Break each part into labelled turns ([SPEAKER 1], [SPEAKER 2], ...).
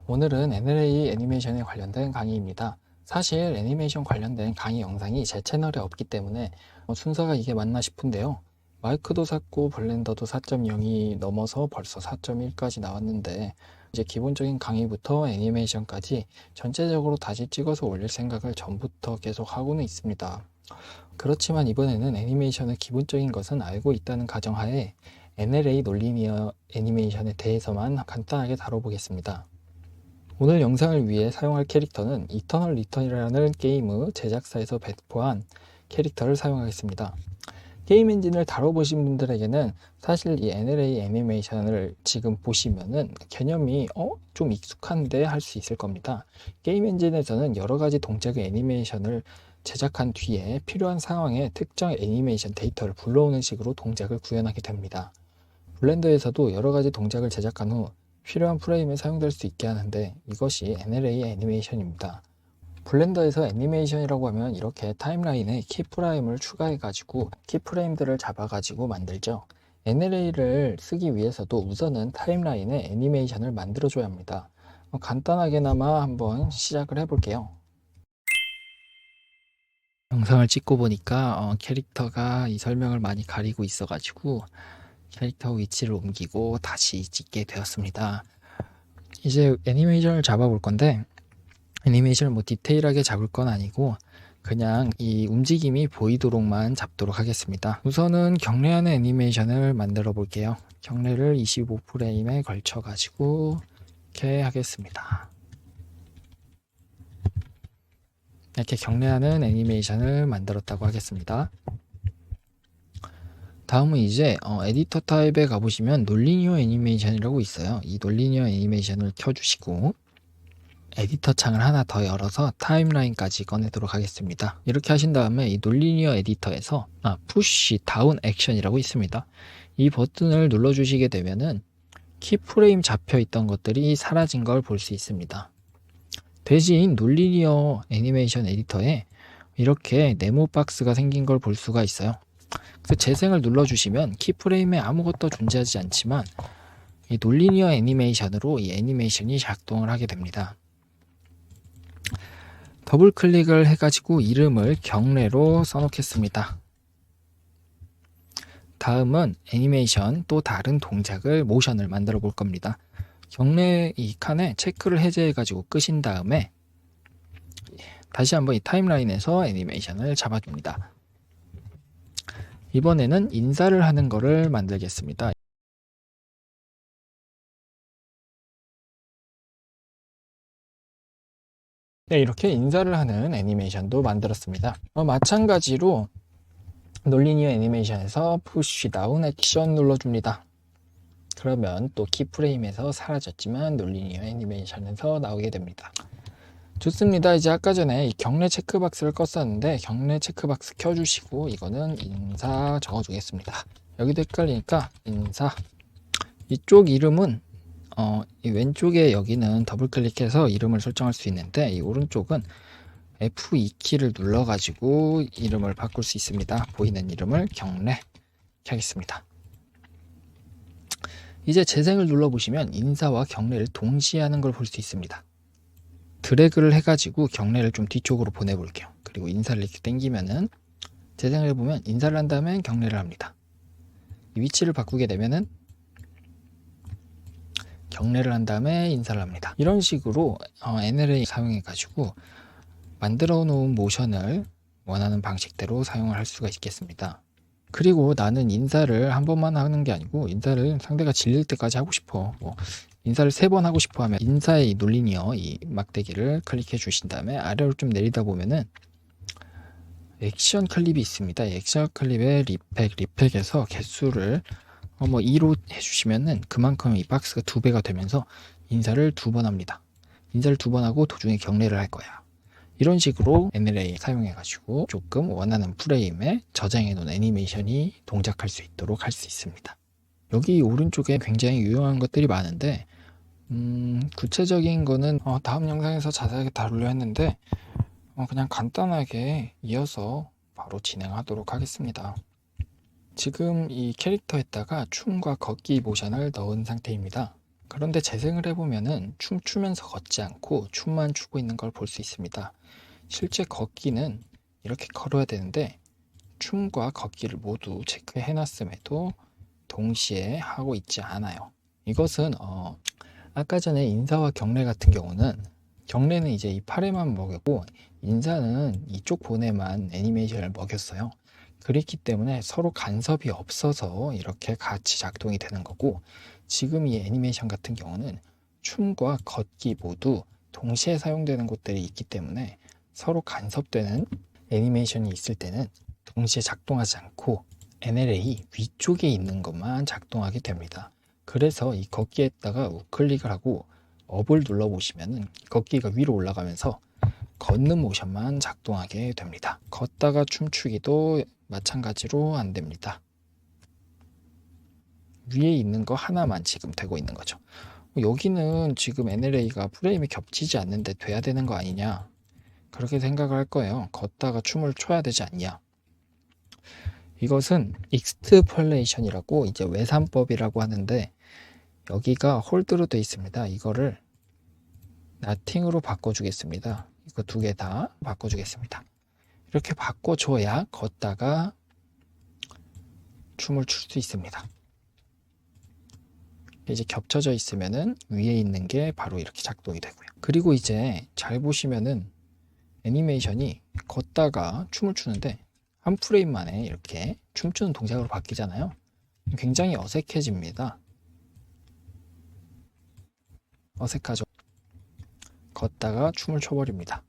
[SPEAKER 1] 오늘은 NLA 애니메이션에 관련된 강의입니다. 사실 애니메이션 관련된 강의 영상이 제 채널에 없기 때문에 순서가 이게 맞나 싶은데요. 마이크도 샀고 블렌더도 4.0이 넘어서 벌써 4.1까지 나왔는데 이제 기본적인 강의부터 애니메이션까지 전체적으로 다시 찍어서 올릴 생각을 전부터 계속 하고는 있습니다. 그렇지만 이번에는 애니메이션의 기본적인 것은 알고 있다는 가정하에 NLA 논리니어 애니메이션에 대해서만 간단하게 다뤄보겠습니다. 오늘 영상을 위해 사용할 캐릭터는 이터널 리턴이라는 게임의 제작사에서 배포한 캐릭터를 사용하겠습니다. 게임 엔진을 다뤄보신 분들에게는 사실 이 NLA 애니메이션을 지금 보시면은 개념이 좀 익숙한데 할 수 있을 겁니다. 게임 엔진에서는 여러 가지 동작의 애니메이션을 제작한 뒤에 필요한 상황에 특정 애니메이션 데이터를 불러오는 식으로 동작을 구현하게 됩니다. 블렌더에서도 여러 가지 동작을 제작한 후 필요한 프레임에 사용될 수 있게 하는데 이것이 NLA 애니메이션입니다. 블렌더에서 애니메이션이라고 하면 이렇게 타임라인에 키프레임을 추가해 가지고 키프레임들을 잡아 가지고 만들죠. NLA를 쓰기 위해서도 우선은 타임라인에 애니메이션을 만들어 줘야 합니다. 간단하게나마 한번 시작을 해 볼게요. 영상을 찍고 보니까 캐릭터가 이 설명을 많이 가리고 있어 가지고 캐릭터 위치를 옮기고 다시 찍게 되었습니다. 이제 애니메이션을 잡아볼 건데 애니메이션을 뭐 디테일하게 잡을 건 아니고 그냥 이 움직임이 보이도록만 잡도록 하겠습니다. 우선은 경례하는 애니메이션을 만들어 볼게요. 경례를 25프레임에 걸쳐 가지고 이렇게 하겠습니다. 이렇게 경례하는 애니메이션을 만들었다고 하겠습니다. 다음은 이제 에디터 타입에 가보시면 논리니어 애니메이션이라고 있어요. 이 논리니어 애니메이션을 켜주시고 에디터 창을 하나 더 열어서 타임라인까지 꺼내도록 하겠습니다. 이렇게 하신 다음에 이 논리니어 에디터에서 푸시 다운 액션이라고 있습니다. 이 버튼을 눌러주시게 되면은 키프레임 잡혀 있던 것들이 사라진 걸 볼 수 있습니다. 대신 논리니어 애니메이션 에디터에 이렇게 네모 박스가 생긴 걸 볼 수가 있어요. 그래서 재생을 눌러주시면 키프레임에 아무것도 존재하지 않지만 이 논리니어 애니메이션으로 이 애니메이션이 작동을 하게 됩니다. 더블 클릭을 해가지고 이름을 경례로 써놓겠습니다. 다음은 애니메이션 또 다른 동작을 모션을 만들어 볼 겁니다. 경례 이 칸에 체크를 해제해가지고 끄신 다음에 다시 한번 이 타임라인에서 애니메이션을 잡아줍니다. 이번에는 인사를 하는 거를 만들겠습니다. 네, 이렇게 인사를 하는 애니메이션도 만들었습니다. 마찬가지로 논리니어 애니메이션에서 푸시 다운 액션 눌러줍니다. 그러면 또 키프레임에서 사라졌지만 논리니어 애니메이션에서 나오게 됩니다. 좋습니다. 이제 아까 전에 이 경례 체크박스를 껐었는데 경례 체크박스 켜주시고 이거는 인사 적어주겠습니다. 여기도 헷갈리니까 인사. 이쪽 이름은 이 왼쪽에 여기는 더블 클릭해서 이름을 설정할 수 있는데 이 오른쪽은 F2키를 눌러가지고 이름을 바꿀 수 있습니다. 보이는 이름을 경례 이렇게 하겠습니다. 이제 재생을 눌러보시면 인사와 경례를 동시에 하는 걸 볼 수 있습니다. 드래그를 해가지고 경례를 좀 뒤쪽으로 보내볼게요. 그리고 인사를 이렇게 당기면은 재생을 해보면 인사를 한 다음에 경례를 합니다. 이 위치를 바꾸게 되면은 경례를 한 다음에 인사를 합니다. 이런 식으로 NLA 사용해가지고 만들어 놓은 모션을 원하는 방식대로 사용을 할 수가 있겠습니다. 그리고 나는 인사를 한 번만 하는 게 아니고 인사를 상대가 질릴 때까지 하고 싶어. 인사를 3번 하고 싶어 하면 인사의 이 논리니어 이 막대기를 클릭해 주신 다음에 아래로 좀 내리다 보면은 액션 클립이 있습니다. 액션 클립의 리팩에서 개수를 2로 해주시면은 그만큼 이 박스가 2배가 되면서 인사를 2번 합니다. 인사를 2번 하고 도중에 경례를 할 거야. 이런 식으로 NLA 사용해가지고 조금 원하는 프레임에 저장해 놓은 애니메이션이 동작할 수 있도록 할 수 있습니다. 여기 오른쪽에 굉장히 유용한 것들이 많은데 구체적인 거는 다음 영상에서 자세하게 다루려 했는데 그냥 간단하게 이어서 바로 진행하도록 하겠습니다. 지금 이 캐릭터에다가 춤과 걷기 모션을 넣은 상태입니다. 그런데 재생을 해보면은 춤추면서 걷지 않고 춤만 추고 있는 걸 볼 수 있습니다. 실제 걷기는 이렇게 걸어야 되는데 춤과 걷기를 모두 체크해놨음에도 동시에 하고 있지 않아요. 이것은 아까 전에 인사와 경례 같은 경우는 경례는 이제 이 팔에만 먹였고 인사는 이쪽 본에만 애니메이션을 먹였어요. 그렇기 때문에 서로 간섭이 없어서 이렇게 같이 작동이 되는 거고, 지금 이 애니메이션 같은 경우는 춤과 걷기 모두 동시에 사용되는 곳들이 있기 때문에 서로 간섭되는 애니메이션이 있을 때는 동시에 작동하지 않고 NLA 위쪽에 있는 것만 작동하게 됩니다. 그래서 이 걷기에다가 우클릭을 하고 업을 눌러 보시면은 걷기가 위로 올라가면서 걷는 모션만 작동하게 됩니다. 걷다가 춤추기도 마찬가지로 안 됩니다. 위에 있는 거 하나만 지금 되고 있는 거죠. 여기는 지금 NLA가 프레임이 겹치지 않는데 돼야 되는 거 아니냐, 그렇게 생각을 할 거예요. 걷다가 춤을 춰야 되지 않냐. 이것은 익스트폴레이션이라고 이제 외산법이라고 하는데, 여기가 홀드로 되어 있습니다. 이거를 나팅으로 바꿔주겠습니다. 이거 두 개 다 바꿔주겠습니다. 이렇게 바꿔줘야 걷다가 춤을 출 수 있습니다. 이제 겹쳐져 있으면은 위에 있는 게 바로 이렇게 작동이 되고요. 그리고 이제 잘 보시면은 애니메이션이 걷다가 춤을 추는데 한 프레임 만에 이렇게 춤추는 동작으로 바뀌잖아요. 굉장히 어색해집니다. 어색하죠. 걷다가 춤을 춰버립니다.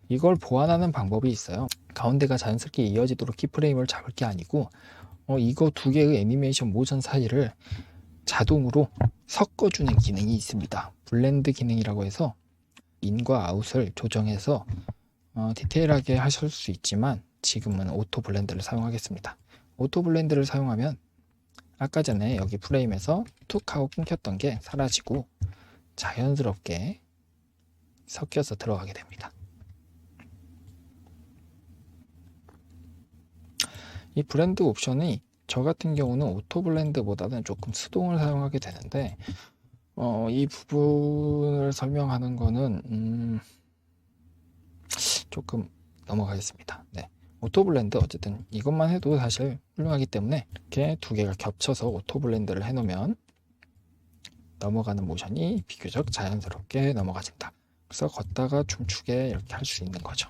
[SPEAKER 1] 이걸 보완하는 방법이 있어요. 가운데가 자연스럽게 이어지도록 키프레임을 잡을 게 아니고 이거 두 개의 애니메이션 모션 사이를 자동으로 섞어주는 기능이 있습니다. 블렌드 기능이라고 해서 인과 아웃을 조정해서 디테일하게 하실 수 있지만 지금은 오토 블렌드를 사용하겠습니다. 오토 블렌드를 사용하면 아까 전에 여기 프레임에서 툭 하고 끊겼던 게 사라지고 자연스럽게 섞여서 들어가게 됩니다. 이 블렌드 옵션이 저 같은 경우는 오토 블렌드보다는 조금 수동을 사용하게 되는데 이 부분을 설명하는 거는 조금 넘어가겠습니다. 네. 오토 블렌드 어쨌든 이것만 해도 사실 훌륭하기 때문에 이렇게 두 개가 겹쳐서 오토 블렌드를 해놓으면 넘어가는 모션이 비교적 자연스럽게 넘어가진다. 그래서 걷다가 춤추게 이렇게 할 수 있는 거죠.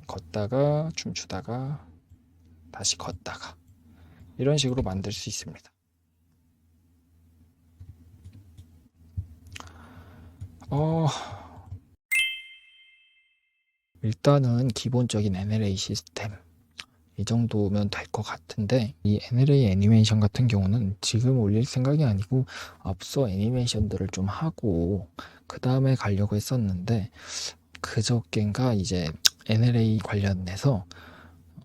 [SPEAKER 1] 걷다가 춤추다가 다시 걷다가 이런 식으로 만들 수 있습니다. 일단은 기본적인 NLA 시스템 이 정도면 될 것 같은데, 이 NLA 애니메이션 같은 경우는 지금 올릴 생각이 아니고 앞서 애니메이션들을 좀 하고 그 다음에 가려고 했었는데, 그저껜가 이제 NLA 관련해서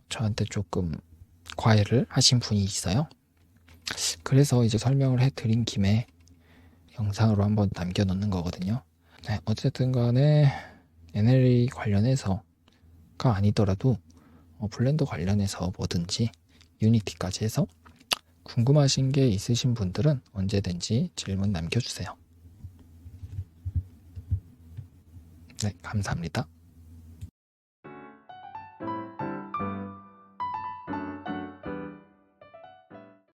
[SPEAKER 1] 저한테 조금 과외를 하신 분이 있어요. 그래서 이제 설명을 해드린 김에 영상으로 한번 남겨놓는 거거든요. 네, 어쨌든 간에 NLA 관련해서가 아니더라도 블렌더 관련해서 뭐든지 유니티까지 해서 궁금하신 게 있으신 분들은 언제든지 질문 남겨주세요. 네, 감사합니다.